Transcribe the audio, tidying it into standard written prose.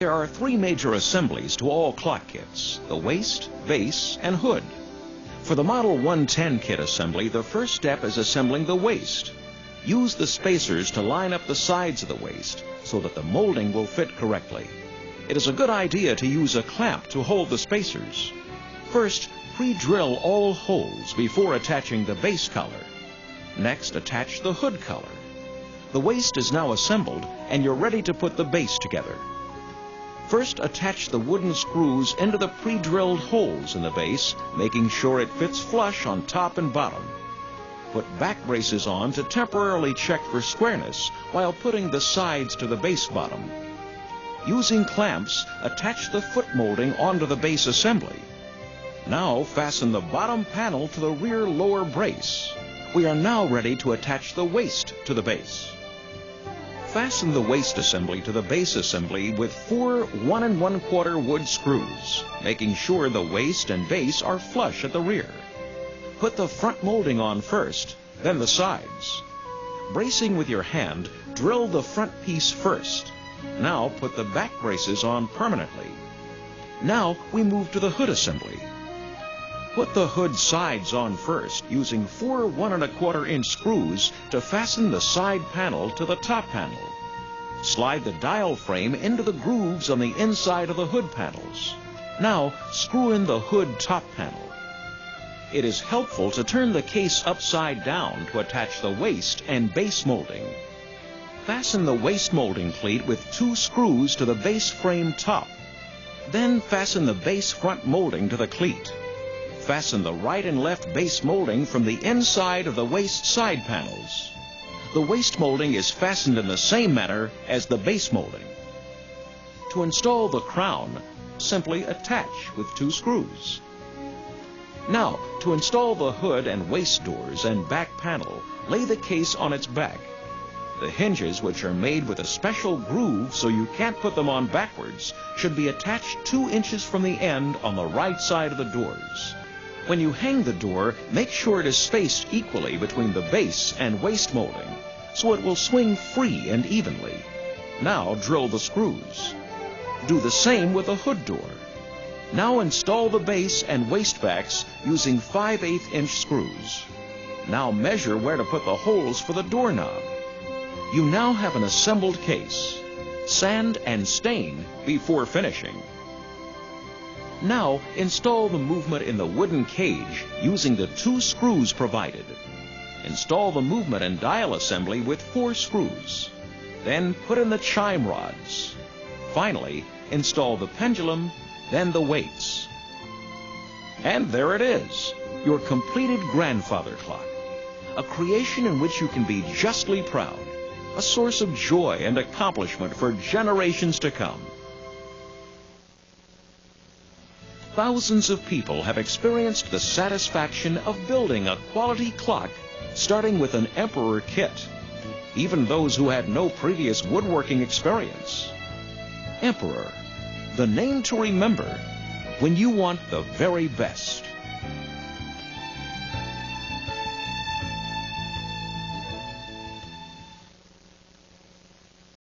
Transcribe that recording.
There are three major assemblies to all clock kits: the waist, base, and hood. For the Model 110 kit assembly, the first step is assembling the waist. Use the spacers to line up the sides of the waist so that the molding will fit correctly. It is a good idea to use a clamp to hold the spacers. First, pre-drill all holes before attaching the base collar. Next, attach the hood collar. The waist is now assembled and you're ready to put the base together. First, attach the wooden screws into the pre-drilled holes in the base, making sure it fits flush on top and bottom. Put back braces on to temporarily check for squareness while putting the sides to the base bottom. Using clamps, attach the foot molding onto the base assembly. Now fasten the bottom panel to the rear lower brace. We are now ready to attach the waist to the base. Fasten the waist assembly to the base assembly with 4 1 1/4 wood screws, making sure the waist and base are flush at the rear. Put the front molding on first, then the sides. Bracing with your hand, drill the front piece first. Now put the back braces on permanently. Now we move to the hood assembly. Put the hood sides on first, using 4 1 1/4-inch screws to fasten the side panel to the top panel. Slide the dial frame into the grooves on the inside of the hood panels. Now screw in the hood top panel. It is helpful to turn the case upside down to attach the waist and base molding. Fasten the waist molding cleat with 2 screws to the base frame top. Then fasten the base front molding to the cleat. Fasten the right and left base molding from the inside of the waist side panels. The waist molding is fastened in the same manner as the base molding. To install the crown, simply attach with 2 screws. Now, to install the hood and waist doors and back panel, lay the case on its back. The hinges, which are made with a special groove so you can't put them on backwards, should be attached 2 inches from the end on the right side of the doors. When you hang the door, make sure it is spaced equally between the base and waist molding, so it will swing free and evenly. Now drill the screws. Do the same with the hood door. Now install the base and waist backs using 5/8-inch screws. Now measure where to put the holes for the doorknob. You now have an assembled case. Sand and stain before finishing. Now install the movement in the wooden cage using the 2 screws provided. Install the movement and dial assembly with 4 screws. Then put in the chime rods. Finally, install the pendulum, then the weights. And there it is, your completed grandfather clock. A creation in which you can be justly proud. A source of joy and accomplishment for generations to come. Thousands of people have experienced the satisfaction of building a quality clock starting with an Emperor kit, even those who had no previous woodworking experience. Emperor, the name to remember when you want the very best.